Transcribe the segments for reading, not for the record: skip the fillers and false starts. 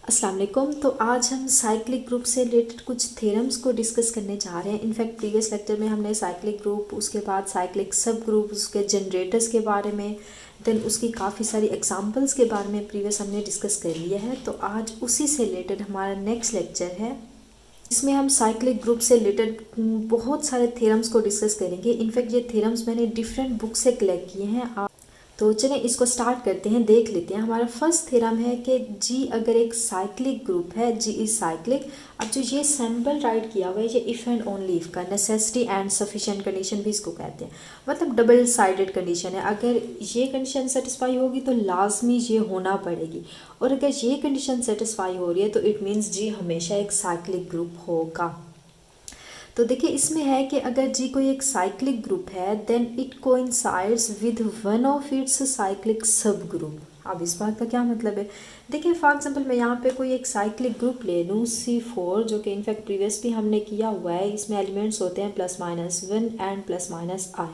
अस्सलाम वालेकुम। तो आज हम साइक्लिक ग्रुप से रिलेटेड कुछ थ्योरम्स को डिस्कस करने जा रहे हैं। इनफैक्ट प्रीवियस लेक्चर में हमने साइक्लिक ग्रुप, उसके बाद साइक्लिक सब ग्रुप, उसके जनरेटर्स के बारे में, देन उसकी काफ़ी सारी एग्जांपल्स के बारे में प्रीवियस हमने डिस्कस कर लिया है। तो आज उसी से रिलेटेड हमारा नेक्स्ट लेक्चर है। इसमें हम साइक्लिक ग्रुप से रिलेटेड बहुत सारे थ्योरम्स को डिस्कस करेंगे। इनफैक्ट ये थ्योरम्स मैंने डिफरेंट बुक से कलेक्ट किए हैं। तो चलें इसको स्टार्ट करते हैं, देख लेते हैं। हमारा फर्स्ट थ्योरम है कि जी अगर एक साइक्लिक ग्रुप है, जी इज साइक्लिक। अब जो ये सैम्पल राइट किया हुआ है, ये इफ़ एंड ओनली इफ़ का नेसेसिटी एंड सफिशिएंट कंडीशन भी इसको कहते हैं। मतलब डबल साइडेड कंडीशन है। अगर ये कंडीशन सेटिस्फाई होगी तो लाजमी ये होना पड़ेगी, और अगर ये कंडीशन सेटिस्फाई हो रही है तो इट मीन्स जी हमेशा एक साइक्लिक ग्रुप होगा। तो देखिए इसमें है कि अगर जी कोई एक साइक्लिक ग्रुप है then it coincides with one of its cyclic subgroup. अब इस बात का क्या मतलब है? देखिए फॉर एग्जांपल मैं यहाँ पे कोई एक साइक्लिक ग्रुप ले लूँ C4, जो कि इनफैक्ट प्रीवियस भी हमने किया हुआ है। इसमें एलिमेंट्स होते हैं +-1 एंड +-i।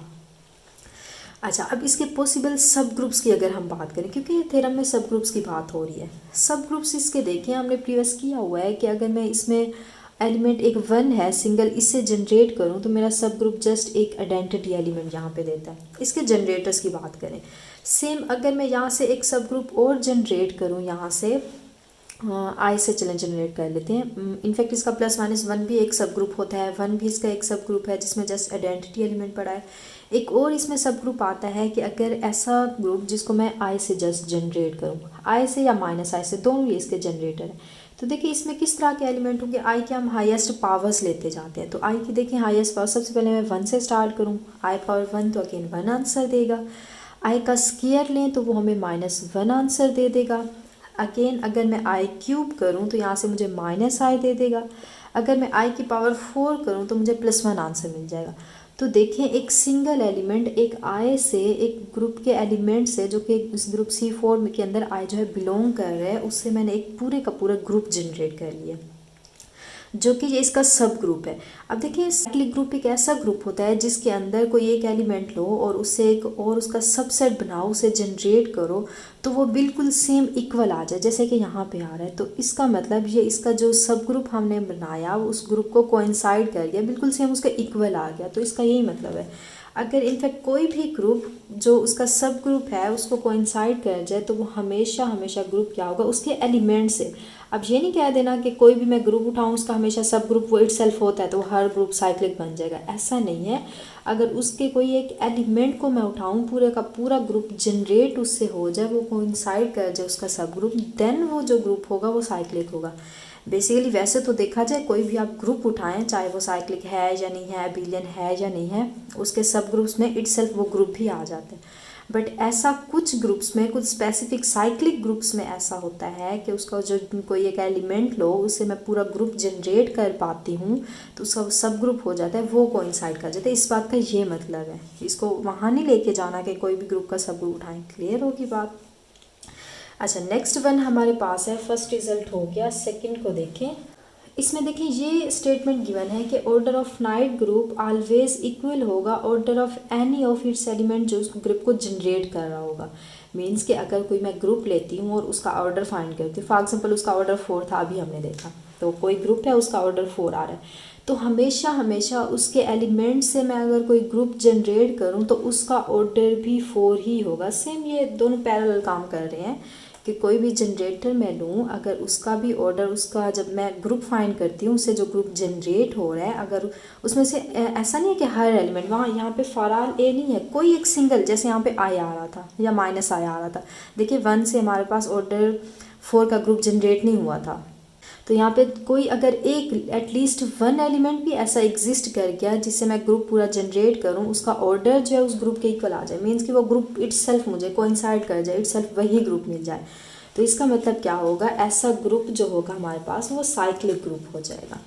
अच्छा, अब इसके पॉसिबल सब ग्रुप्स की अगर हम बात करें, क्योंकि ये थ्योरम में सब ग्रुप्स की बात हो रही है। सब ग्रुप्स इसके देखें, हमने प्रीवियस किया हुआ है कि अगर मैं इसमें एलिमेंट एक 1 है सिंगल, इससे जनरेट करूं तो मेरा सब ग्रुप जस्ट एक आइडेंटिटी एलिमेंट यहाँ पे देता है। इसके जनरेटर्स की बात करें, सेम अगर मैं यहाँ से एक सब ग्रुप और जनरेट करूँ, यहाँ से आई से चलें जनरेट कर लेते हैं। इनफैक्ट इसका +-1 भी एक सब ग्रुप होता है, 1 भी इसका एक सब ग्रुप है जिसमें जस्ट आइडेंटिटी एलिमेंट पड़ा है। एक और इसमें सब ग्रुप आता है कि अगर ऐसा ग्रुप जिसको मैं आई से जस्ट जनरेट करूँ, आई से या -i से, दोनों ये इसके जनरेटर है। तो देखिए इसमें किस तरह के एलिमेंट होंगे। आई के हम हाईएस्ट पावर्स लेते जाते हैं। तो आई की देखिए हाईएस्ट पावर, सबसे पहले मैं 1 से स्टार्ट करूँ, i⁻1 तो अगेन 1 आंसर देगा। आई का स्क्वायर लें तो वो हमें -1 आंसर दे देगा। अगेन अगर मैं i³ करूँ तो यहाँ से मुझे -i दे देगा। अगर मैं i की पावर 4 करूँ तो मुझे +1 आंसर मिल जाएगा। तो देखें एक सिंगल एलिमेंट एक i से, एक ग्रुप के एलिमेंट से जो कि इस ग्रुप C4 के अंदर i जो है बिलोंग कर रहा है, उससे मैंने एक पूरे का पूरा ग्रुप जनरेट कर लिया, जो कि ये इसका सब ग्रुप है। अब देखिए साइक्लिक ग्रुप एक ऐसा ग्रुप होता है जिसके अंदर कोई एक एलिमेंट लो और उससे एक और उसका सबसेट बनाओ, उसे जनरेट करो तो वो बिल्कुल सेम इक्वल आ जाए, जैसे कि यहाँ पे आ रहा है। तो इसका मतलब ये इसका जो सब ग्रुप हमने बनाया वो उस ग्रुप को कोइंसाइड कर गया, बिल्कुल सेम उसका इक्वल आ गया। तो इसका यही मतलब है, अगर इनफैक्ट कोई भी ग्रुप जो उसका सब ग्रुप है उसको कोइंसाइड कर जाए तो वो हमेशा हमेशा ग्रुप क्या होगा, उसके एलिमेंट से। अब ये नहीं कह देना कि कोई भी मैं ग्रुप उठाऊँ उसका हमेशा सब ग्रुप वो इटसेल्फ होता है तो वो हर ग्रुप साइक्लिक बन जाएगा, ऐसा नहीं है। अगर उसके कोई एक एलिमेंट को मैं उठाऊँ, पूरे का पूरा ग्रुप जनरेट उससे हो जाए, वो कोइंसाइड कर जाए उसका सब ग्रुप, देन वो जो ग्रुप होगा वो साइक्लिक होगा। बेसिकली वैसे तो देखा जाए कोई भी आप ग्रुप उठाएं, चाहे वो साइक्लिक है या नहीं है, एबिलियन है या नहीं है, उसके सब ग्रुप्स में इटसेल्फ वो ग्रुप भी आ जाते हैं। बट ऐसा कुछ ग्रुप्स में, कुछ स्पेसिफिक साइक्लिक ग्रुप्स में ऐसा होता है कि उसका जो कोई एक एलिमेंट लो उससे मैं पूरा ग्रुप जनरेट कर पाती हूँ तो उसका सब ग्रुप हो जाता है, वो कोइंसाइड कर जाता है। इस बात का ये मतलब है, इसको वहाँ नहीं लेके जाना कि कोई भी ग्रुप का सब ग्रुप उठाएं। क्लियर होगी बात? अच्छा, नेक्स्ट वन हमारे पास है, फर्स्ट रिजल्ट हो गया। सेकंड को देखें, इसमें देखिए ये स्टेटमेंट गिवन है कि order of finite group always equal होगा order of any of its element जो उस ग्रुप को जनरेट कर रहा होगा। मीन्स कि अगर कोई मैं ग्रुप लेती हूँ और उसका ऑर्डर फाइंड करती हूँ, फॉर एग्जांपल उसका ऑर्डर 4 था, अभी हमने देखा, तो कोई ग्रुप है उसका ऑर्डर 4 आ रहा है, तो हमेशा हमेशा उसके एलिमेंट से मैं अगर कोई ग्रुप जनरेट करूँ तो उसका ऑर्डर भी 4 ही होगा। सेम ये दोनों पैरेलल काम कर रहे हैं कि कोई भी जनरेटर मैं लूँ, अगर उसका भी ऑर्डर, उसका जब मैं ग्रुप फाइंड करती हूँ उससे जो ग्रुप जनरेट हो रहा है, अगर उसमें से ऐसा नहीं है कि हर एलिमेंट, वहाँ यहाँ पे फॉर ए नहीं है, कोई एक सिंगल, जैसे यहाँ पे आई आ रहा था या -i आ रहा था, देखिए 1 से हमारे पास ऑर्डर 4 का ग्रुप जनरेट नहीं हुआ था। तो यहाँ पे कोई अगर एक एटलीस्ट 1 एलिमेंट भी ऐसा एग्जिस्ट कर गया जिससे मैं ग्रुप पूरा जनरेट करूँ, उसका ऑर्डर जो है उस ग्रुप के इक्वल आ जाए, मीन्स कि वो ग्रुप इटसेल्फ मुझे कोइंसाइड कर जाए, इटसेल्फ वही ग्रुप मिल जाए, तो इसका मतलब क्या होगा, ऐसा ग्रुप जो होगा हमारे पास वो साइक्लिक ग्रुप हो जाएगा।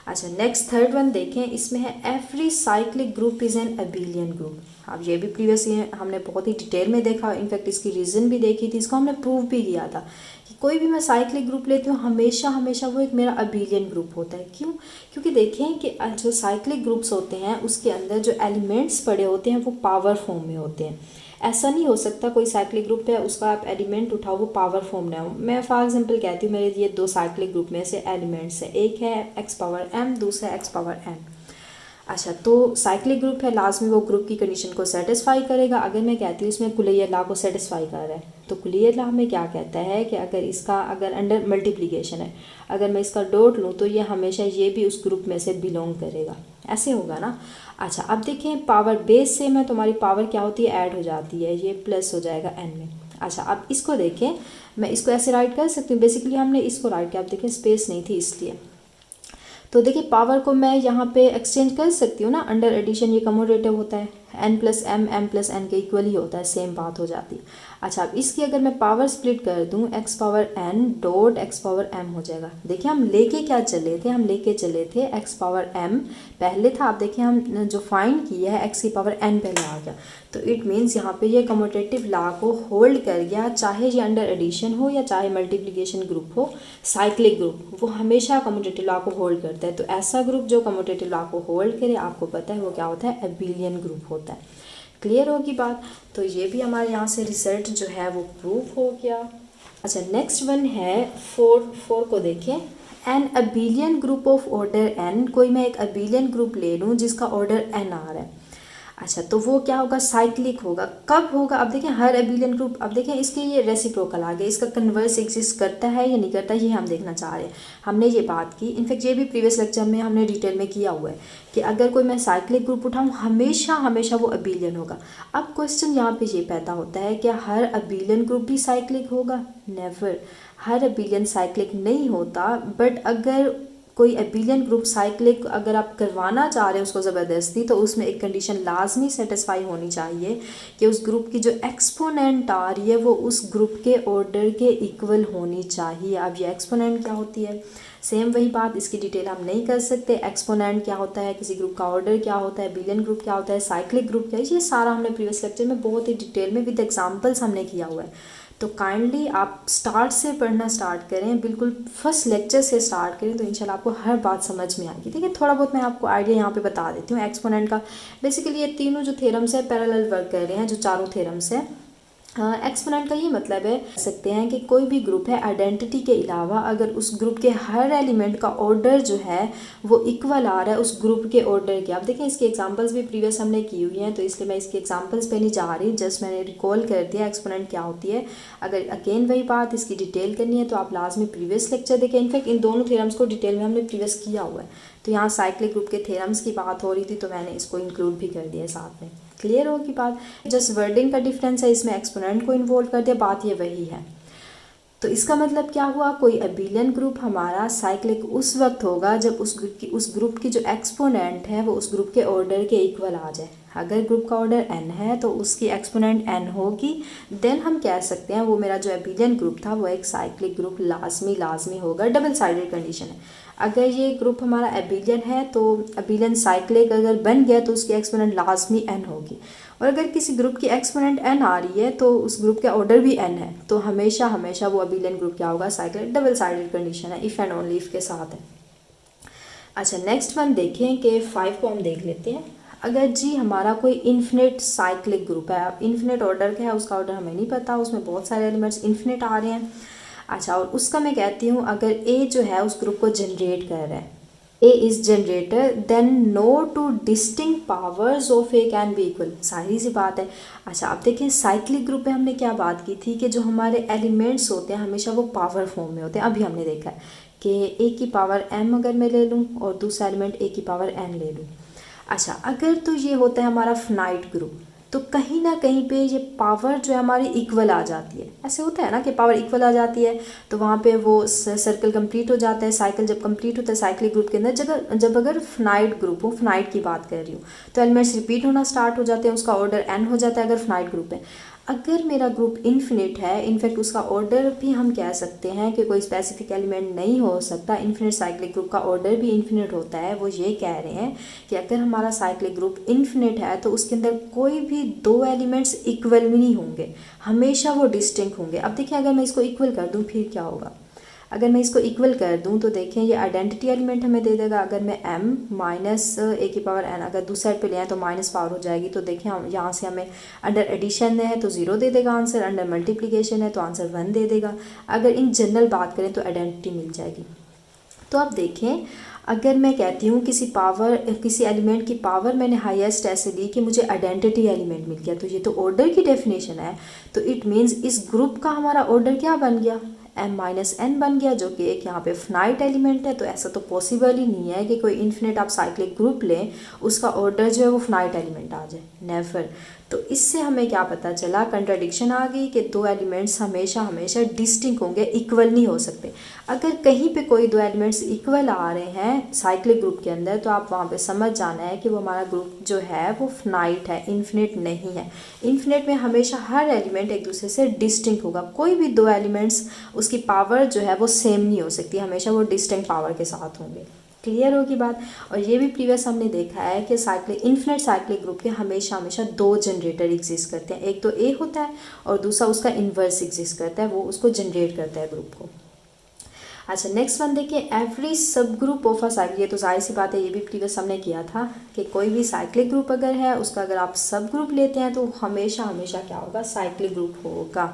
अच्छा, नेक्स्ट थर्ड वन देखें, इसमें है every cyclic group is an abelian group. अब ये भी प्रीवियस हमने बहुत ही डिटेल में देखा, इनफैक्ट इसकी रीज़न भी देखी थी, इसको हमने प्रूव भी किया था कि कोई भी मैं साइक्लिक ग्रुप लेती हूँ हमेशा हमेशा वो एक मेरा एबिलियन ग्रुप होता है। क्यों? क्योंकि देखें कि जो साइक्लिक ग्रुप्स होते हैं उसके अंदर जो एलिमेंट्स पड़े होते हैं वो पावर फॉर्म में होते हैं। ऐसा नहीं हो सकता कोई साइक्लिक ग्रुप है उसका आप एलिमेंट उठाओ वो पावर फॉर्म ना हो। मैं फॉर एग्जांपल कहती हूँ मेरे ये दो साइक्लिक ग्रुप में से एलिमेंट्स है, एक है एक्स पावर m, दूसरा एक्स पावर n। अच्छा, तो साइक्लिक ग्रुप है, लास्ट में वो ग्रुप की कंडीशन को सेटिस्फाई करेगा। अगर मैं कहती हूँ इसमें कुलियर लॉ को सेटिस्फाई कर रहा है, तो कुलियर लॉ में क्या कहता है कि अगर अंडर मल्टीप्लिकेशन है, अगर मैं इसका डॉट लूँ तो ये हमेशा ये भी उस ग्रुप में से बिलोंग करेगा, ऐसे होगा ना। अच्छा, अब देखें पावर बेस से में तुम्हारी पावर क्या होती है, ऐड हो जाती है, ये प्लस हो जाएगा n में। अच्छा, अब इसको देखें, मैं इसको ऐसे राइट कर सकती हूँ, बेसिकली हमने इसको राइट किया, आप देखें स्पेस नहीं थी इसलिए। तो देखिए पावर को मैं यहाँ पे एक्सचेंज कर सकती हूँ ना, अंडर एडिशन ये कमोडेटिव होता है, n plus M M plus N के इक्वल ही होता है, सेम बात हो जाती है। अच्छा, अब इसकी अगर मैं पावर स्प्लिट कर दूँ, x power n dot x power m हो जाएगा। देखिए हम लेके क्या चले थे, हम लेके चले थे x पावर m पहले था, आप देखिए हम जो फाइंड किया है x की पावर n पहले आ गया, तो इट मीन्स यहाँ पे ये कम्यूटेटिव लॉ को होल्ड कर गया, चाहे ये अंडर एडिशन हो या चाहे मल्टीप्लिकेशन ग्रुप हो। साइक्लिक ग्रुप वो हमेशा कम्यूटेटिव लॉ को होल्ड करता है, तो ऐसा ग्रुप जो कम्यूटेटिव लॉ को होल्ड करे आपको पता है वो क्या होता है, एबिलियन ग्रुप होता है। क्लियर होगी बात। तो ये भी हमारे यहाँ से रिजल्ट जो है वो प्रूफ हो गया। अच्छा, नेक्स्ट वन है 4 को देखें, an abelian group of order n, कोई मैं एक अबिलियन ग्रुप ले लूँ जिसका ऑर्डर n आ रहा है। अच्छा, तो वो क्या होगा, साइक्लिक होगा। कब होगा, अब देखें हर एबिलियन ग्रुप, अब देखें इसके ये रेसिप्रोकल आ गया, इसका कन्वर्स एग्जिस्ट करता है या नहीं करता, ये हम देखना चाह रहे हैं। हमने ये बात की, इनफैक्ट ये भी प्रीवियस लेक्चर में हमने डिटेल में किया हुआ है कि अगर कोई मैं साइक्लिक ग्रुप उठाऊँ हमेशा हमेशा वो एबिलियन होगा। अब क्वेश्चन यहाँ पे ये पैदा होता है कि हर एबिलियन ग्रुप भी साइक्लिक होगा, नेवर, हर एबिलियन साइक्लिक नहीं होता। बट अगर कोई एबिलियन ग्रुप साइक्लिक अगर आप करवाना चाह रहे हैं उसको ज़बरदस्ती, तो उसमें एक कंडीशन लाजमी सेटिस्फाई होनी चाहिए कि उस ग्रुप की जो एक्सपोनेंट आ रही है वो उस ग्रुप के ऑर्डर के इक्वल होनी चाहिए। अब ये एक्सपोनेंट क्या होती है, सेम वही बात, इसकी डिटेल हम नहीं कर सकते। एक्सपोनेंट क्या होता है, किसी ग्रुप का ऑर्डर क्या होता है, एबिलियन ग्रुप क्या होता है, साइक्लिक ग्रुप क्या है, ये सारा हमने प्रीवियस लेक्चर में बहुत ही डिटेल में विद एग्जाम्पल्स हमने किया हुआ है। तो काइंडली आप स्टार्ट से पढ़ना स्टार्ट करें, बिल्कुल फर्स्ट लेक्चर से स्टार्ट करें, तो इंशाल्लाह आपको हर बात समझ में आएगी। ठीक है, थोड़ा बहुत मैं आपको आइडिया यहाँ पे बता देती हूँ एक्सपोनेंट का। बेसिकली ये तीनों जो थ्योरम्स है पैरेलल वर्क कर रहे हैं, जो चारों थ्योरम्स है। एक्सपोनेंट का ये मतलब है सकते हैं कि कोई भी ग्रुप है, आइडेंटिटी के अलावा अगर उस ग्रुप के हर एलिमेंट का ऑर्डर जो है वो इक्वल आ रहा है उस ग्रुप के ऑर्डर के। आप देखें इसकी एग्जांपल्स भी प्रीवियस हमने की हुई हैं, तो इसलिए मैं इसकी एग्जांपल्स पे नहीं जा रही, जस्ट मैंने रिकॉल कर दिया एक्सपोनेंट क्या होती है। अगर अगेन वही बात इसकी डिटेल करनी है तो आप लाजमी प्रीवियस लेक्चर देखें। इनफैक्ट इन दोनों थ्योरम्स को डिटेल में हमने प्रीवियस किया हुआ है, तो यहाँ साइक्लिक ग्रुप के थ्योरम्स की बात हो रही थी तो मैंने इसको इंक्लूड भी कर दिया साथ में। क्लियर होगी बात, जस्ट वर्डिंग का डिफरेंस है, इसमें एक्सपोनेंट को इन्वॉल्व कर दिया, बात ये वही है। तो इसका मतलब क्या हुआ, कोई एबिलियन ग्रुप हमारा साइक्लिक उस वक्त होगा जब उस ग्रुप की जो एक्सपोनेंट है वो उस ग्रुप के ऑर्डर के इक्वल आ जाए। अगर ग्रुप का ऑर्डर n है तो उसकी एक्सपोनेंट n होगी, देन हम कह सकते हैं वो मेरा जो एबिलियन ग्रुप था वो एक साइक्लिक ग्रुप लाजमी होगा। डबल साइडेड कंडीशन है, अगर ये ग्रुप हमारा एबिलियन है तो एबिलियन साइक्लिक अगर बन गया तो उसकी एक्सपोनेंट लाजमी n होगी। और अगर किसी ग्रुप की एक्सपोनेंट n आ रही है तो उस ग्रुप का ऑर्डर भी n है, तो हमेशा हमेशा वो एबिलियन ग्रुप क्या होगा, साइक्लिक। डबल साइडेड कंडीशन है, इफ़ एंड ओनली इफ के साथ है। अच्छा, नेक्स्ट वन देखें कि 5 को हम देख लेते हैं। अगर जी हमारा कोई इन्फिनिट साइक्लिक ग्रुप है, अब इन्फिनिट ऑर्डर का है, उसका ऑर्डर हमें नहीं पता, उसमें बहुत सारे एलिमेंट्स इन्फिनिट आ रहे हैं। अच्छा, और उसका मैं कहती हूँ अगर ए जो है उस ग्रुप को जनरेट कर रहा है, a is generator, then no two distinct powers of a can be equal. सारी सी बात है। अच्छा, अब देखें साइक्लिक ग्रुप में हमने क्या बात की थी कि जो हमारे एलिमेंट्स होते हैं हमेशा वो पावर फॉर्म में होते हैं। अभी हमने देखा है कि ए की पावर m अगर मैं ले लूँ और दूसरा एलिमेंट ए की पावर n ले लूँ। अच्छा, अगर तो ये होता है हमारा फिनाइट ग्रुप, तो कहीं ना कहीं पे ये पावर जो है हमारी इक्वल आ जाती है। ऐसे होता है ना कि पावर इक्वल आ जाती है, तो वहाँ पे वो सर्कल कंप्लीट हो जाता है। साइकिल जब कंप्लीट होता है साइक्लिक ग्रुप के अंदर, जब अगर फिनाइट ग्रुप हो, फिनाइट की बात कर रही हूँ, तो एलिमेंट्स रिपीट होना स्टार्ट हो जाते हैं, उसका ऑर्डर n हो जाता है अगर फिनाइट ग्रुप है। अगर मेरा ग्रुप इन्फिनिट है, इनफैक्ट उसका ऑर्डर भी हम कह सकते हैं कि कोई स्पेसिफिक एलिमेंट नहीं हो सकता, इन्फिनिट साइक्लिक ग्रुप का ऑर्डर भी इन्फिनिट होता है। वो ये कह रहे हैं कि अगर हमारा साइक्लिक ग्रुप इन्फिनिट है तो उसके अंदर कोई भी दो एलिमेंट्स इक्वल भी नहीं होंगे, हमेशा वो डिस्टिंक्ट होंगे। अब देखिए अगर मैं इसको इक्वल कर दूँ फिर क्या होगा, अगर मैं इसको इक्वल कर दूं तो देखें ये आइडेंटिटी एलिमेंट हमें दे देगा। अगर मैं m माइनस ए की पावर n अगर दूसरी साइड पे ले आए तो माइनस पावर हो जाएगी। तो देखें हम यहाँ से हमें अंडर एडिशन है तो 0 दे देगा आंसर, अंडर मल्टीप्लिकेशन है तो आंसर 1 दे देगा। अगर इन जनरल बात करें तो आइडेंटिटी मिल जाएगी। तो आप देखें अगर मैं कहती हूँ किसी एलिमेंट की पावर मैंने हाईएस्ट ऐसे ली कि मुझे आइडेंटिटी एलिमेंट मिल गया, तो ये तो ऑर्डर की डेफिनेशन है। तो इट मीन्स इस ग्रुप का हमारा ऑर्डर क्या बन गया, m माइनस n बन गया, जो कि एक यहाँ पे फिनाइट एलिमेंट है। तो ऐसा तो पॉसिबल ही नहीं है कि कोई इन्फिनिट आप साइक्लिक ग्रुप लें उसका ऑर्डर जो है वो फिनाइट एलिमेंट आ जाए, नेवर। तो इससे हमें क्या पता चला, कंट्राडिक्शन आ गई कि दो एलिमेंट्स हमेशा डिस्टिंक्ट होंगे, इक्वल नहीं हो सकते। अगर कहीं पे कोई दो एलिमेंट्स इक्वल आ रहे हैं साइक्लिक ग्रुप के अंदर तो आप वहाँ पे समझ जाना है कि वो हमारा ग्रुप जो है वो फिनाइट है, इन्फिनिट नहीं है। इन्फिनिट में हमेशा हर एलिमेंट एक दूसरे से डिस्टिंक्ट होगा। कोई भी दो एलिमेंट्स उसकी पावर जो है वो सेम नहीं हो सकती, हमेशा वो डिस्टिंक्ट पावर के साथ होंगे। क्लियर होगी बात। और ये भी प्रीवियस हमने देखा है कि इन्फिनिट साइक्लिक ग्रुप के हमेशा दो जनरेटर एग्जिस्ट करते हैं। एक तो ए होता है और दूसरा उसका इन्वर्स एग्जिस्ट करता है, वो उसको जनरेट करता है ग्रुप को। अच्छा नेक्स्ट वन देखिए, एवरी सब ग्रुप ऑफ अ साइक्लिक। ये तो जाहिर सी बात है, ये भी प्रीवियस हमने किया था कि कोई भी साइक्लिक ग्रुप अगर है उसका अगर आप सब ग्रुप लेते हैं तो हमेशा क्या होगा, साइक्लिक ग्रुप होगा।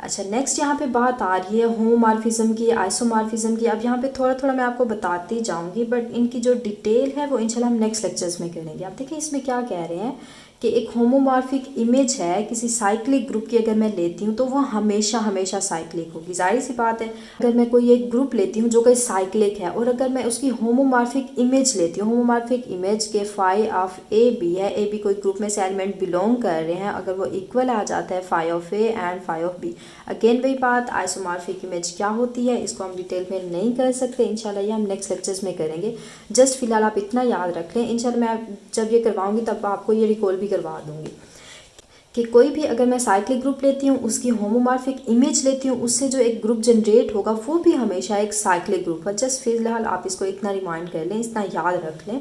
अच्छा नेक्स्ट यहाँ पे बात आ रही है होमोमॉर्फिज्म की, आइसोमॉर्फिज्म की। अब यहाँ पे थोड़ा मैं आपको बताती जाऊँगी, बट इनकी जो डिटेल है वो इंशाल्लाह हम नेक्स्ट लेक्चर्स में करेंगे। आप देखिए इसमें क्या कह रहे हैं कि एक होमोमॉर्फिक इमेज है किसी साइक्लिक ग्रुप की अगर मैं लेती हूँ तो वो हमेशा साइक्लिक होगी। जाहिर सी बात है, अगर मैं कोई एक ग्रुप लेती हूँ जो कि साइक्लिक है और अगर मैं उसकी होमोमॉर्फिक इमेज लेती हूँ, होमोमॉर्फिक इमेज के फाई ऑफ ए बी है, ए बी कोई ग्रुप में से एलिमेंट बिलोंग कर रहे हैं, अगर वो इक्वल आ जाता है phi of A and phi of B. Again वही बात, आइसोमॉर्फिक इमेज क्या होती है इसको हम डिटेल में नहीं कर सकते, इंशाल्लाह ये हम नेक्स्ट लेक्चर्स में करेंगे। जस्ट फिलहाल आप इतना याद रख लें, इंशाल्लाह मैं जब ये करवाऊंगी तब आपको ये रिकॉल भी करवा दूंगी कि कोई भी अगर मैं साइक्लिक ग्रुप लेती हूँ उसकी होमोमॉर्फिक इमेज लेती हूँ, उससे जो एक ग्रुप जनरेट होगा वो भी हमेशा एक साइक्लिक ग्रुप है। जस्ट फिलहाल आप इसको इतना रिमाइंड कर लें, इतना याद रख लें।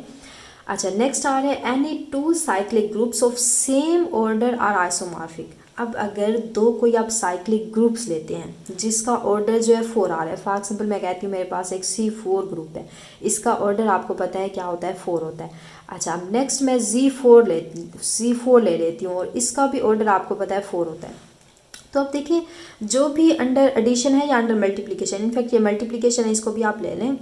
अच्छा नेक्स्ट आ रहा है any two cyclic groups of same order are isomorphic. अब अगर दो कोई आप साइक्लिक ग्रुप्स लेते हैं जिसका ऑर्डर जो है 4 आ रहा है, फॉर एग्जाम्पल मैं कहती हूँ मेरे पास एक C4 ग्रुप है, इसका ऑर्डर आपको पता है क्या होता है, 4 होता है। अच्छा अब नेक्स्ट मैं C4 ले लेती हूँ और इसका भी ऑर्डर आपको पता है 4 होता है। तो अब देखिए जो भी अंडर एडिशन है या अंडर मल्टीप्लिकेशन, इनफैक्ट ये मल्टीप्लिकेशन है इसको भी आप ले लें,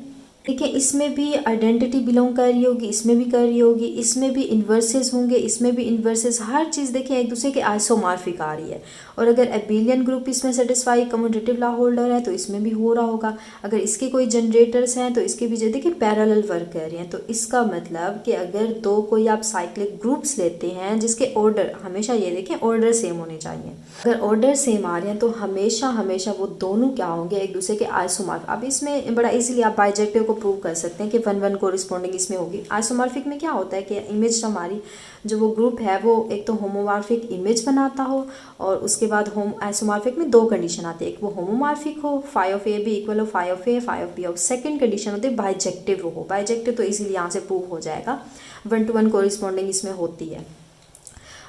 देखिए इसमें भी आइडेंटिटी बिलोंग कर रही होगी, इसमें भी कर रही होगी, इसमें भी इन्वर्सेस होंगे, इसमें भी इन्वर्सेस, हर चीज़ देखिए एक दूसरे के आइसोमॉर्फिक आ रही है। और अगर एबिलियन ग्रुप इसमें सेटिस्फाई कम्यूटेटिव लॉ होल्डर है तो इसमें भी हो रहा होगा, अगर इसके कोई जनरेटर्स हैं तो इसके भी जो देखिए पैरेलल वर्क कर रही हैं। तो इसका मतलब कि अगर दो कोई आप साइक्लिक ग्रुप्स लेते हैं जिसके ऑर्डर हमेशा ये देखें ऑर्डर सेम होने चाहिए, अगर ऑर्डर सेम आ रहे हैं तो हमेशा वो दोनों क्या होंगे, एक दूसरे के आइसोमॉर्फिक। अब इसमें बड़ा इजीली आप बाइजेक्टिव को प्रूव कर सकते हैं कि 1 कोरिस्पोंडिंग इसमें होगी। आइसोमॉर्फिक में क्या होता है कि इमेज हमारी जो वो ग्रुप है वो एक तो होमोमॉर्फिक इमेज बनाता हो और उसके बाद आइसोमॉर्फिक में 2 कंडीशन आती है, एक वो होमोमॉर्फिक हो, phi of a b equal हो phi of a, phi of b, और सेकंड कंडीशन होती है बाइजेक्टिव हो। बाइजेक्टिव तो इजीली यहाँ से प्रूव हो जाएगा, 1 to 1 कोरिस्पोंडिंग इसमें होती है।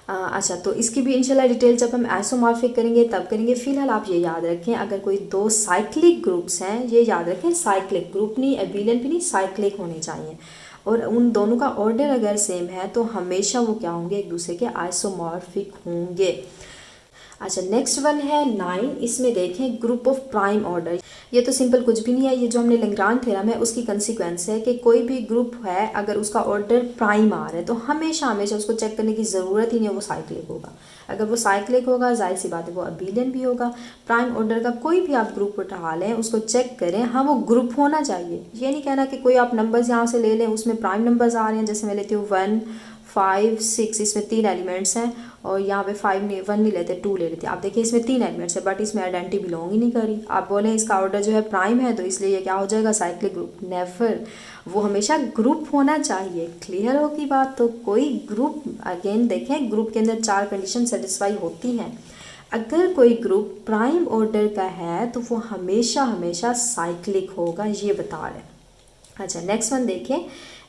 अच्छा तो इसकी भी इंशाल्लाह डिटेल जब हम आइसोमॉर्फिक करेंगे तब करेंगे। फिलहाल आप ये याद रखें अगर कोई दो साइक्लिक ग्रुप्स हैं, ये याद रखें साइक्लिक ग्रुप नहीं, एबिलियन भी नहीं, साइक्लिक होने चाहिए, और उन दोनों का ऑर्डर अगर सेम है तो हमेशा वो क्या होंगे, एक दूसरे के आइसोमॉर्फिक होंगे। अच्छा नेक्स्ट वन है 9, इसमें देखें ग्रुप ऑफ प्राइम ऑर्डर। ये तो सिंपल कुछ भी नहीं है, ये जो हमने लैग्रांज थ्योरम है उसकी कंसीक्वेंस है कि कोई भी ग्रुप है अगर उसका ऑर्डर प्राइम आ रहा है तो हमेशा उसको चेक करने की ज़रूरत ही नहीं है, वो साइक्लिक होगा। अगर वो साइक्लिक होगा जाहिर सी बात है वो अबिलियन भी होगा। प्राइम ऑर्डर का कोई भी आप ग्रुप उठा लें उसको चेक करें, हाँ वो ग्रुप होना चाहिए। ये नहीं कहना कि कोई आप नंबर्स यहाँ से ले लें उसमें प्राइम नंबर्स आ रहे हैं, जैसे मैं लेती हूँ 1, 5, 6, इसमें 3 एलिमेंट्स हैं और यहाँ पे 1 नहीं लेते, 2 ले लेते। आप देखिए इसमें 3 एलिमेंट्स है बट इसमें आइडेंटिटी बिलोंग ही नहीं करी। आप बोलें इसका ऑर्डर जो है प्राइम है तो इसलिए ये क्या हो जाएगा, साइक्लिक ग्रुप, नेवर। वो हमेशा ग्रुप होना चाहिए। क्लियर होगी बात। तो कोई ग्रुप, अगेन देखें ग्रुप के अंदर 4 कंडीशन सेटिस्फाई होती हैं। अगर कोई ग्रुप प्राइम ऑर्डर का है तो वो हमेशा साइक्लिक होगा, ये बता रहे हैं। अच्छा नेक्स्ट वन देखें,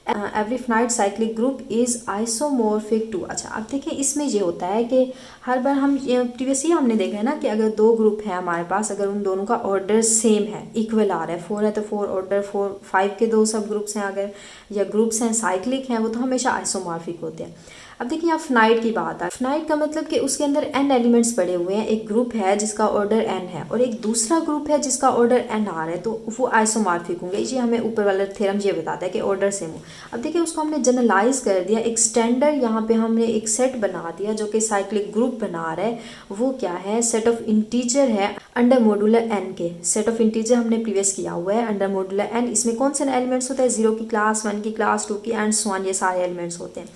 every finite cyclic group is isomorphic to. अच्छा, अब देखिए इसमें ये होता है कि हर बार हम प्रीवियसली हमने देखा है ना कि अगर दो ग्रुप है हमारे पास, अगर उन दोनों का ऑर्डर सेम है, इक्वल आ रहा है, 4 है तो 4 ऑर्डर 4, 5 के दो सब ग्रुप्स हैं अगर, या ग्रुप्स हैं साइक्लिक हैं, वो तो हमेशा आइसोमॉर्फिक होते हैं। अब देखिए यहाँ फिनाइट की बात है। फिनाइट का मतलब कि उसके अंदर n एलिमेंट्स पड़े हुए हैं, एक ग्रुप है जिसका ऑर्डर n है और एक दूसरा ग्रुप है जिसका ऑर्डर n आ रहा है, तो वो आइसोमॉर्फिक होंगे। ये हमें ऊपर वाला थ्योरम ये बताता है कि ऑर्डर सेम हो। अब देखिए उसको हमने जनरलाइज कर दिया, एक स्टैंडर्ड यहाँ पे हमने एक सेट बना दिया जो कि साइक्लिक ग्रुप बना रहा है। वो क्या है, सेट ऑफ इंटीजर है अंडर मॉड्यूलर n के। सेट ऑफ इंटीजर हमने प्रीवियस किया हुआ है अंडर मॉड्यूलर n। इसमें कौन से एलिमेंट्स होते हैं, 0 की क्लास, 1 की क्लास, 2 की एंड सो ऑन, ये सारे एलिमेंट्स होते हैं।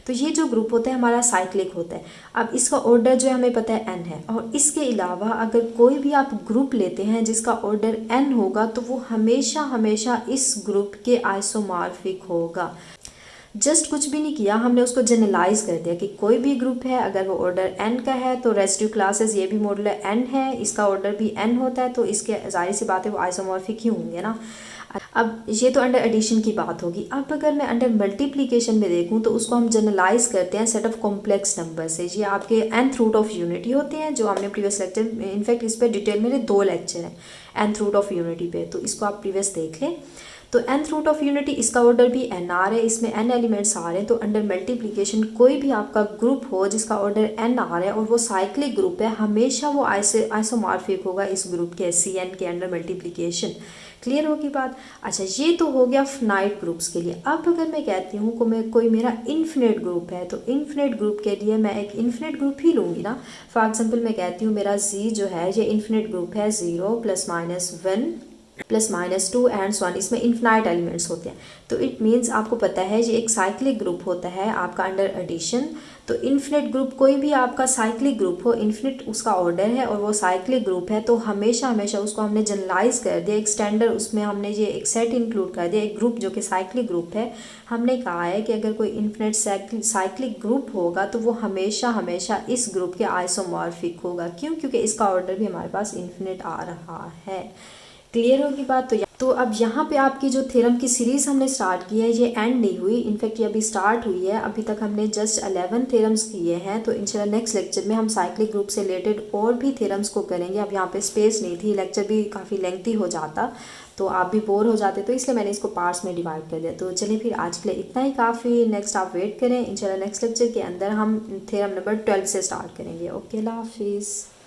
तो ये जो ग्रुप होता है हमारा साइक्लिक होता है। अब इसका ऑर्डर जो है हमें पता है n है, और इसके अलावा अगर कोई भी आप ग्रुप लेते हैं जिसका ऑर्डर n होगा तो वो हमेशा हमेशा इस ग्रुप के आइसोमॉर्फिक होगा। जस्ट कुछ भी नहीं किया, हमने उसको जनरलाइज कर दिया कि कोई भी ग्रुप है अगर वो ऑर्डर n का है तो रेसिड्यू क्लासेस ये भी मॉड्यूलर n है, इसका ऑर्डर भी n होता है, तो इसके जाहिर सी बात है वो आइसोमॉर्फिक ही होंगे ना। अब ये तो अंडर एडिशन की बात होगी। अब अगर मैं अंडर मल्टीप्लिकेशन में देखूं तो उसको हम जनरलाइज करते हैं सेट ऑफ कॉम्प्लेक्स नंबर से। ये आपके nth रूट ऑफ यूनिटी होते हैं, जो हमने प्रीवियस लेक्चर, इनफैक्ट इस पर डिटेल मेरे 2 लेक्चर हैं nth रूट ऑफ यूनिटी पे, तो इसको आप प्रीवियस देख लें। तो nth रूट ऑफ यूनिटी, इसका ऑर्डर भी n आ रहा है, इसमें n एलिमेंट्स आ रहे हैं, तो अंडर मल्टीप्लिकेशन कोई भी आपका ग्रुप हो जिसका ऑर्डर n आ रहा है और वो साइक्लिक ग्रुप है, हमेशा वो आइसोमॉर्फिक होगा इस ग्रुप के Cn के अंडर मल्टीप्लिकेशन। क्लियर होगी बात। अच्छा, ये तो हो गया फिनाइट ग्रुप्स के लिए। अब अगर मैं कहती हूँ को मैं कोई मेरा इन्फिनिट ग्रुप है, तो इन्फिनिट ग्रुप के लिए मैं एक इन्फिनिट ग्रुप ही लूँगी ना। फॉर एग्जांपल मैं कहती हूँ मेरा Z जो है ये इन्फिनिट ग्रुप है, 0 + -1 + -2 एंड सो ऑन, इसमें इन्फिनाइट एलिमेंट्स होते हैं। तो इट मीन्स आपको पता है ये एक साइक्लिक ग्रुप होता है आपका अंडर एडिशन। तो इन्फिनिट ग्रुप कोई भी आपका साइक्लिक ग्रुप हो, इन्फिनिट उसका ऑर्डर है और वो साइक्लिक ग्रुप है, तो हमेशा हमेशा उसको हमने जनरलाइज कर दिया, एक स्टैंडर्ड उसमें हमने ये एक सेट इंक्लूड कर दिया, एक ग्रुप जो कि साइक्लिक ग्रुप है। हमने कहा है कि अगर कोई इन्फिनिट साइक्लिक ग्रुप होगा तो वो हमेशा हमेशा इस ग्रुप के आइसोमॉर्फिक होगा। क्यों? क्योंकि इसका ऑर्डर भी हमारे पास इन्फिनिट आ रहा है। क्लियर होगी बात। तो अब यहाँ पे आपकी जो थ्योरम की सीरीज़ हमने स्टार्ट की है ये एंड नहीं हुई, इनफैक्ट ये अभी स्टार्ट हुई है। अभी तक हमने जस्ट 11 थ्योरम्स किए हैं, तो इंशाल्लाह नेक्स्ट लेक्चर में हम साइक्लिक ग्रुप से रिलेटेड और भी थ्योरम्स को करेंगे। अब यहाँ पे स्पेस नहीं थी, लेक्चर भी काफ़ी लेंथी हो जाता तो आप भी बोर हो जाते, तो इसलिए मैंने इसको पार्ट्स में डिवाइड कर दिया। तो चलिए फिर आज के लिए इतना ही काफ़ी, नेक्स्ट आप वेट करें, इंशाल्लाह नेक्स्ट लेक्चर के अंदर हम थ्योरम नंबर 12 से स्टार्ट करेंगे। ओके, अल्लाह हाफिज़।